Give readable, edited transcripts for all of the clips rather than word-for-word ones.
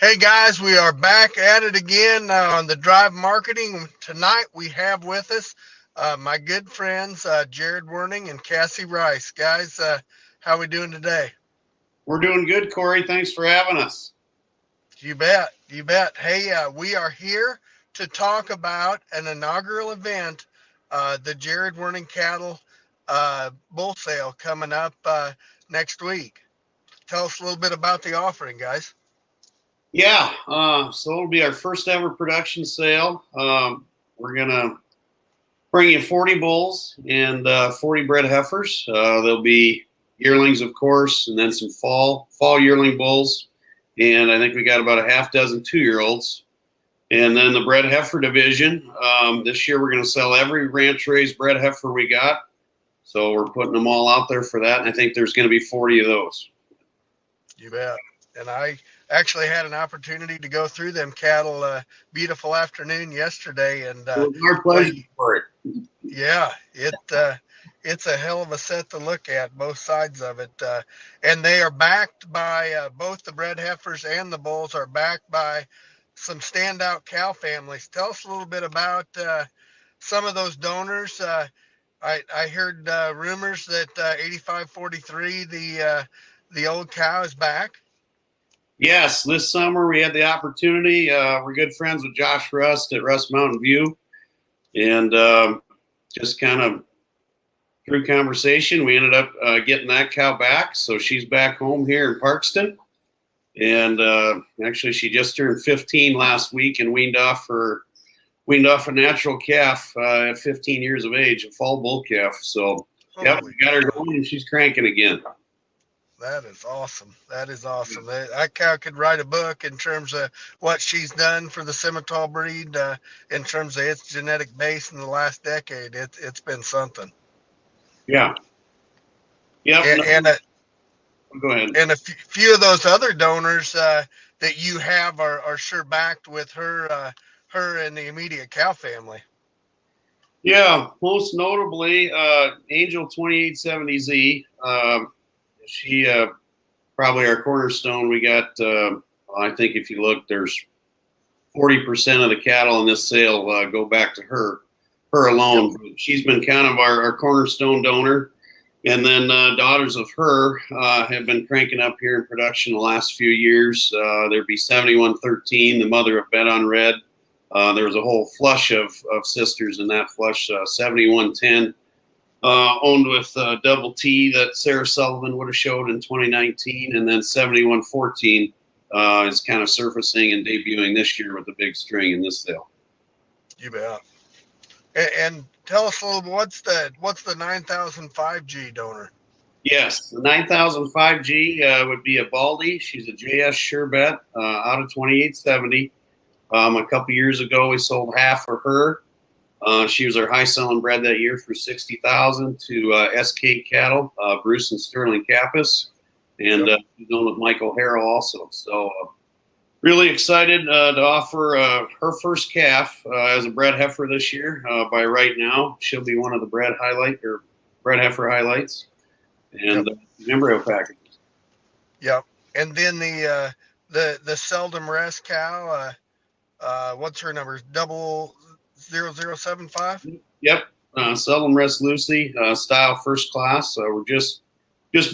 Hey guys, we are back at it again on the Drive Marketing. Tonight we have with us my good friends Jared Werning and Kassi Rice. Guys, how we doing today? We're doing good, Corey. Thanks for having us. You bet, you bet. Hey, we are here to talk about an inaugural event, the Jared Werning Cattle Bull Sale coming up next week. Tell us a little bit about the offering, guys. Yeah, so it'll be our first ever production sale. We're gonna bring you 40 bulls and 40 bred heifers. There'll be yearlings, of course, and then some fall yearling bulls. And I think we got about a half dozen 2-year-olds. And then the bred heifer division. This year we're going to sell every ranch raised bred heifer we got. So we're putting them all out there for that. And I think there's going to be 40 of those. You bet. And I actually had an opportunity to go through them cattle beautiful afternoon yesterday, and It was our boy, pleasure for it. yeah, it's a hell of a set to look at, both sides of it, and they are backed by both the bred heifers and the bulls are backed by some standout cow families. Tell us a little bit about some of those donors. I heard rumors that 8543, the old cow, is back. Yes, this summer we had the opportunity. We're good friends with Josh Rust at Rust Mountain View. And just kind of through conversation, we ended up getting that cow back. So she's back home here in Parkston. And actually, she just turned 15 last week and weaned off a natural calf at 15 years of age, a fall bull calf. So, yep, we got her going and she's cranking again. That is awesome. That is awesome. That cow could write a book in terms of what she's done for the Simmental breed, in terms of its genetic base in the last decade. It's been something. Yeah. Yep. Go ahead. And a few of those other donors that you have are sure backed with her and the immediate cow family. Yeah, most notably Angel 2870Z. She probably our cornerstone. We got, I think if you look, there's 40% of the cattle in this sale go back to her alone. Yep. She's been kind of our cornerstone donor. And then daughters of her have been cranking up here in production the last few years. There'd be 7113, the mother of Bet on Red. There was a whole flush of sisters in that flush. 7110 owned with Double T that Sarah Sullivan would have showed in 2019. And then 7114 is kind of surfacing and debuting this year with the big string in this sale. You bet. And tell us a little, what's the 9005G donor? Yes, the 9005G would be a Baldy. She's a JS Sure Bet out of 2870. A couple years ago, we sold half for her. She was our high selling bred that year for $60,000 to SK Cattle, Bruce and Sterling Kappas, and she's known with Michael Harrell also. So really excited to offer her first calf as a bred heifer this year. By right now, she'll be one of the bred heifer highlights and embryo packages. Yep. And then the seldom rest cow. What's her number? 0075. Yep. Seldom rest Lucy style first class. We're just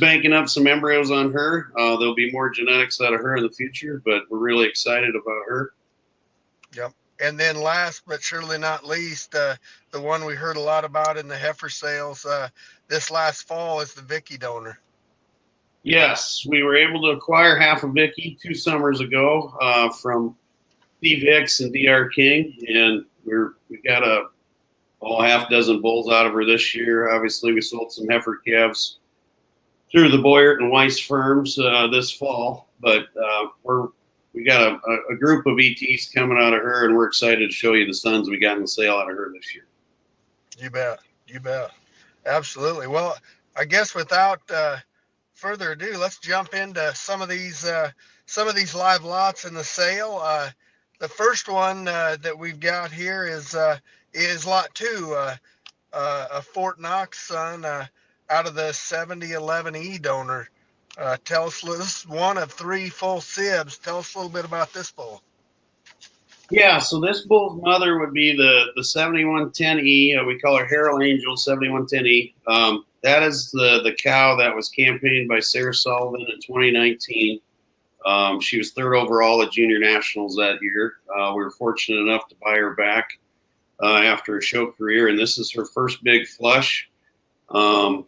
banking up some embryos on her. There'll be more genetics out of her in the future, but we're really excited about her. Yep. And then last but surely not least, the one we heard a lot about in the heifer sales this last fall is the Vicky donor. Yes, we were able to acquire half of Vicky 2 summers ago from Steve Hicks and DR King, and we got a half dozen bulls out of her this year. Obviously, we sold some heifer calves through the Boyert and Weiss firms this fall, but we got a group of ETs coming out of her, and we're excited to show you the sons we got in the sale out of her this year. You bet. You bet. Absolutely. Well, I guess without further ado, let's jump into some of these live lots in the sale. The first one that we've got here is lot 2, a Fort Knox son out of the 7011E donor. Tell us, this is one of 3 full sibs. Tell us a little bit about this bull. Yeah, so this bull's mother would be the 7110E. We call her Harold Angel 7110E. That is the cow that was campaigned by Sarah Sullivan in 2019. She was 3rd overall at Junior Nationals that year. We were fortunate enough to buy her back after a show career, and this is her first big flush. Those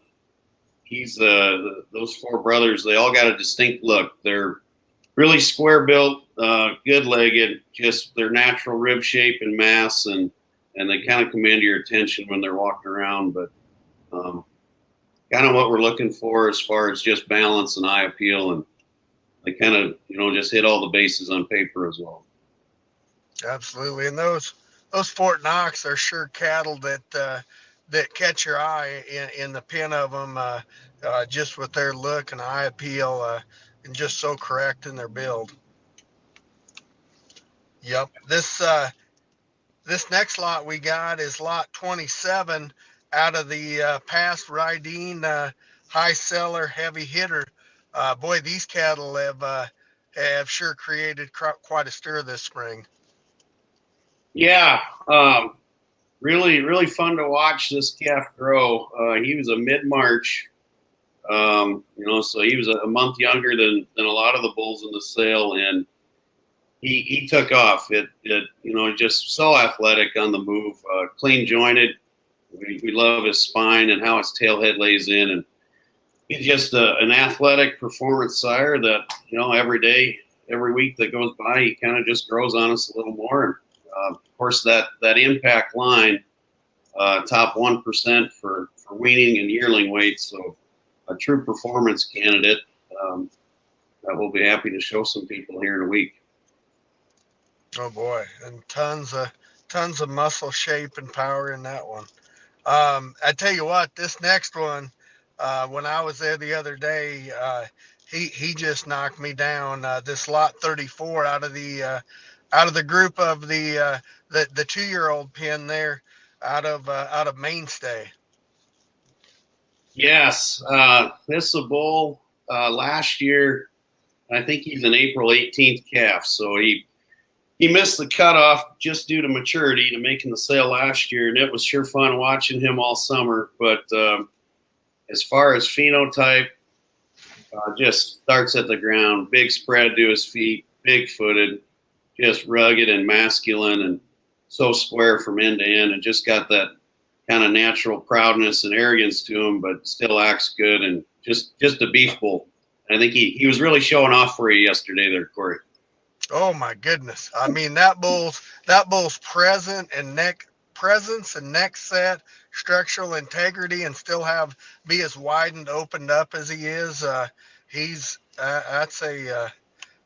4 brothers, they all got a distinct look. They're really square built, good legged, just their natural rib shape and mass, and they kind of command your attention when they're walking around. But kind of what we're looking for as far as just balance and eye appeal, and they kind of just hit all the bases on paper as well. Absolutely, and those Fort Knox are sure cattle that catch your eye in the pen of them, just with their look and eye appeal, and just so correct in their build. Yep. This next lot we got is lot 27 out of the past Rydeen high seller, heavy hitter. Boy, these cattle have sure created quite a stir this spring. Yeah, really, really fun to watch this calf grow. He was a mid-March, so he was a month younger than a lot of the bulls in the sale, and he took off. It just so athletic on the move, clean jointed. We love his spine and how his tail head lays in, and he's just an athletic performance sire that every day, every week that goes by, he kind of just grows on us a little more. And of course, that impact line, top 1% for weaning and yearling weight, so a true performance candidate that we'll be happy to show some people here in a week. Oh boy, and tons of muscle shape and power in that one. I tell you what, this next one, when I was there the other day, he just knocked me down. This lot 34 out of the group of the 2-year-old pen there, out of Mainstay. Yes, this is a bull last year. I think he's an April 18th calf, so he missed the cutoff just due to maturity to making the sale last year, and it was sure fun watching him all summer. But as far as phenotype, just starts at the ground, big spread to his feet, big-footed, just rugged and masculine, and so square from end to end, and just got that kind of natural proudness and arrogance to him, but still acts good, and just a beef bull. I think he was really showing off for you yesterday there, Corey. Oh my goodness! I mean, that bull's presence and neck set, structural integrity, and still be as wide and opened up as he is. I'd say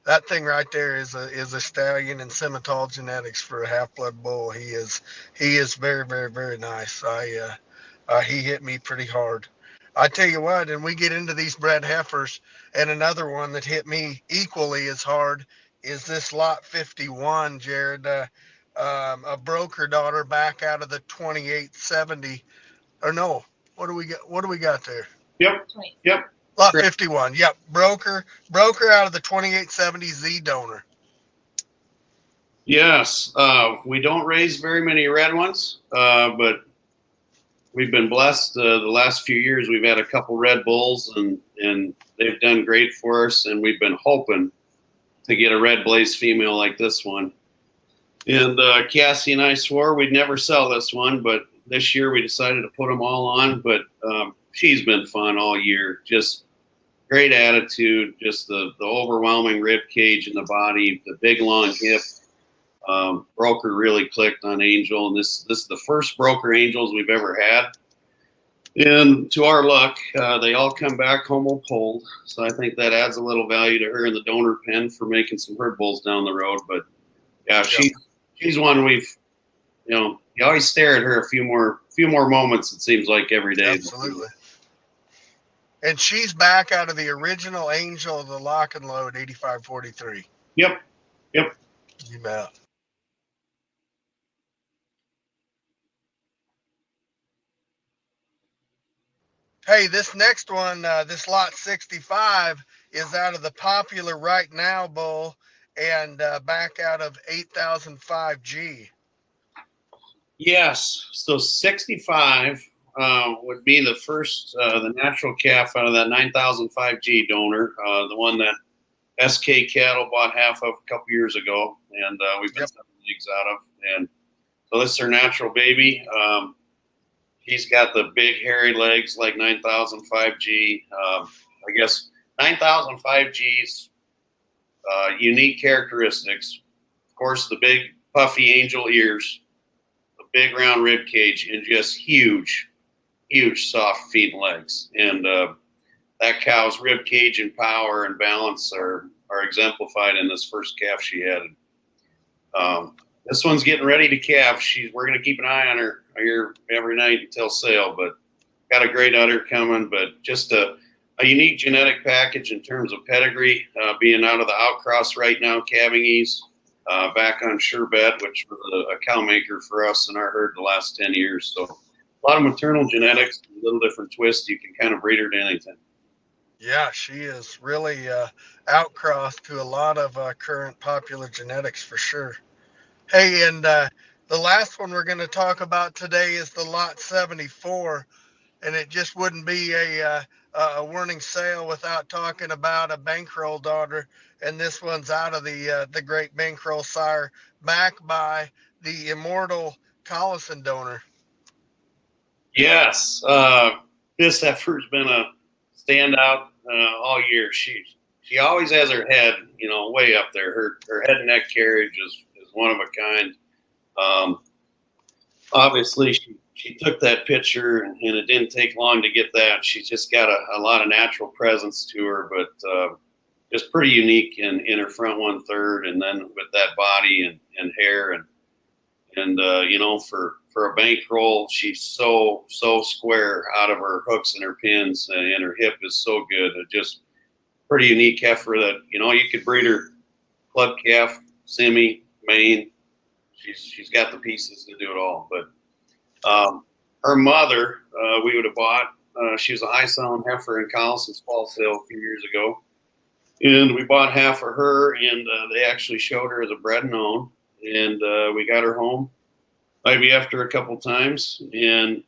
that thing right there is a stallion in Simmental genetics for a half-blood bull. He is very, very, very nice. He hit me pretty hard. I tell you what, and we get into these bred heifers, and another one that hit me equally as hard is this lot 51, Jared, a broker daughter back out of the 2870, or no, what do we got there? Yep. Lot 51. Yep. Broker out of the 2870 Z donor. Yes. We don't raise very many red ones, but we've been blessed. The last few years, we've had a couple red bulls, and they've done great for us. And we've been hoping to get a red blaze female like this one. And Kassi and I swore we'd never sell this one, but this year we decided to put them all on. But she's been fun all year. Just great attitude, just the overwhelming rib cage in the body, the big long hip. Broker really clicked on Angel, and this is the first broker Angels we've ever had. And to our luck, they all come back homo polled, so I think that adds a little value to her in the donor pen for making some herd bulls down the road. But yeah, she's one we've, you always stare at her a few more moments. It seems like every day. Absolutely. And she's back out of the original Angel of the Lock and Load 8543. Yep. You bet. Hey, this next one, this lot 65, is out of the popular Right Now bull and back out of 8005G. Yes. So 65 would be the first, the natural calf out of that 9005G donor, the one that SK Cattle bought half of a couple years ago, and we've been Yep. sending eggs out of. And so this is her natural baby. He's got the big hairy legs like 9005G. I guess 9005G's unique characteristics, of course, the big puffy angel ears, the big round rib cage, and just huge, huge soft feet and legs. And that cow's rib cage and power and balance are exemplified in this first calf she had. This one's getting ready to calf. We're going to keep an eye on her here every night until sale, but got a great udder coming, but just a unique genetic package in terms of pedigree, being out of the outcross right now, calving ease, back on Surebet, which was a cow maker for us in our herd the last 10 years. So a lot of maternal genetics, a little different twist. You can kind of breed her to anything. Yeah, she is really outcrossed to a lot of current popular genetics for sure. Hey, and the last one we're going to talk about today is the lot 74, and it just wouldn't be a Werning sale without talking about a bankroll daughter. And this one's out of the great bankroll sire, backed by the immortal Collison donor. Yes, this heifer's been a standout all year. She always has her head, way up there. Her head and neck carriage is one of a kind. Obviously, she took that picture, and it didn't take long to get that. She's just got a lot of natural presence to her, but just pretty unique in her front 1/3, and then with that body and hair and for a bankroll, she's so square out of her hooks and her pins, and her hip is so good. Just pretty unique heifer that you could breed her club calf, semi, main. She's got the pieces to do it all. But her mother, we would have bought. She was a high selling heifer in Collison's fall sale a few years ago, and we bought half of her, and they actually showed her as a bred and own, and we got her home maybe after a couple times and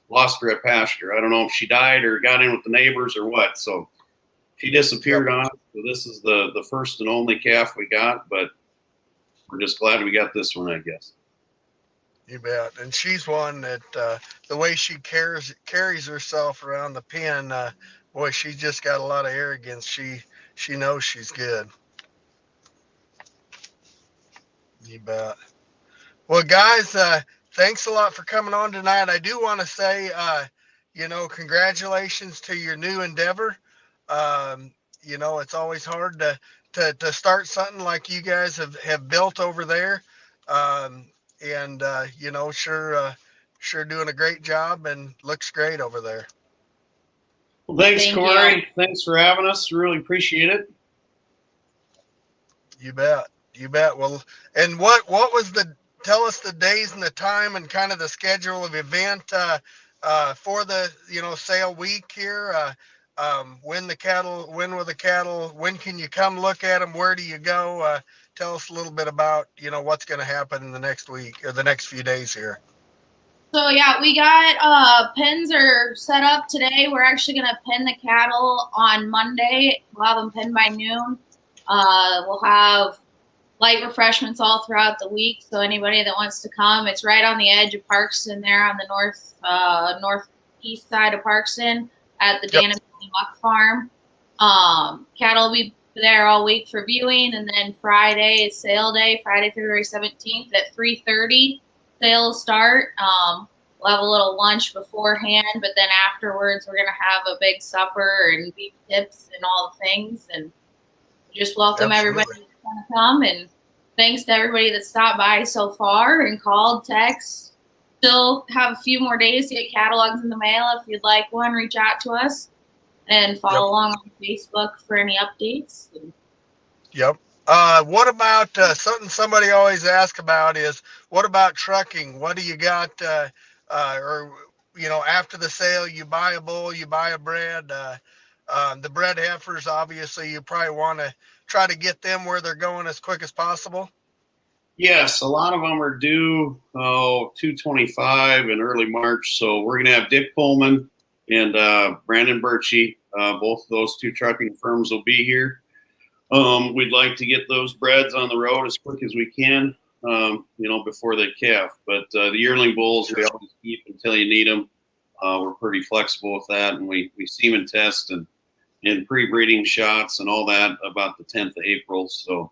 lost her at pasture. I don't know if she died or got in with the neighbors or what. So she disappeared on us. So this is the first and only calf we got, but we're just glad we got this one, I guess. You bet. And she's one that the way she carries herself around the pen, boy, she's just got a lot of arrogance. She knows she's good. You bet. Well, guys, thanks a lot for coming on tonight. I do want to say, congratulations to your new endeavor. It's always hard to start something like you guys have built over there. And sure doing a great job and looks great over there. Well, thanks, Corey. Thanks for having us. Really appreciate it. You bet. Well, and what was tell us the days and the time and kind of the schedule of event for the sale week here. When will the cattle, when can you come look at them? Where do you go? Tell us a little bit about what's going to happen in the next week or the next few days here. So yeah, we got pins are set up today. We're actually going to pin the cattle on Monday. We'll have them pinned by noon. We'll have light refreshments all throughout the week. So anybody that wants to come, it's right on the edge of Parkston there on the northeast side of Parkston at the Dana Muck Farm. Cattle will be there all week for viewing, and then Friday is sale day, Friday, February 17th at 3:30. Sales start. We'll have a little lunch beforehand, but then afterwards we're going to have a big supper and beef tips and all the things, and just welcome everybody to come, and thanks to everybody that stopped by so far and called, text. Still have a few more days to get catalogs in the mail. If you'd like one, reach out to us and follow along on Facebook for any updates. Yep. What about something somebody always asks about is what about trucking? What do you got or after the sale, you buy a bull, you buy a bred. The bred heifers, obviously, you probably want to try to get them where they're going as quick as possible. Yes, a lot of them are due 225 in early March. So we're going to have Dick Pullman and Brandon Birchie. Both of those two trucking firms will be here. We'd like to get those breds on the road as quick as we can, before they calf. But the yearling bulls, we always keep until you need them. We're pretty flexible with that, and we semen test and pre-breeding shots and all that about the 10th of April. So,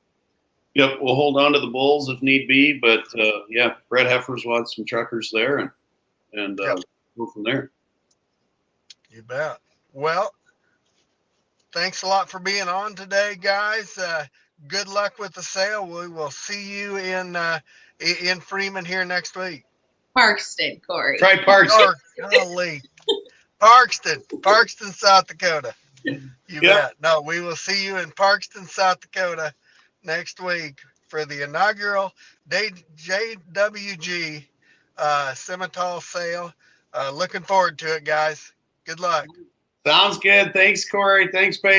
yep, we'll hold on to the bulls if need be. But bred heifers will have some truckers there, and go from there. You bet. Well, thanks a lot for being on today, guys. Good luck with the sale. We will see you in Freeman here next week. Parkston, Corey. Try Parkston. Golly. Parkston, South Dakota. You bet. No, we will see you in Parkston, South Dakota next week for the inaugural JWG Simmental sale. Looking forward to it, guys. Good luck. Sounds good. Thanks, Corey. Thanks, Paige.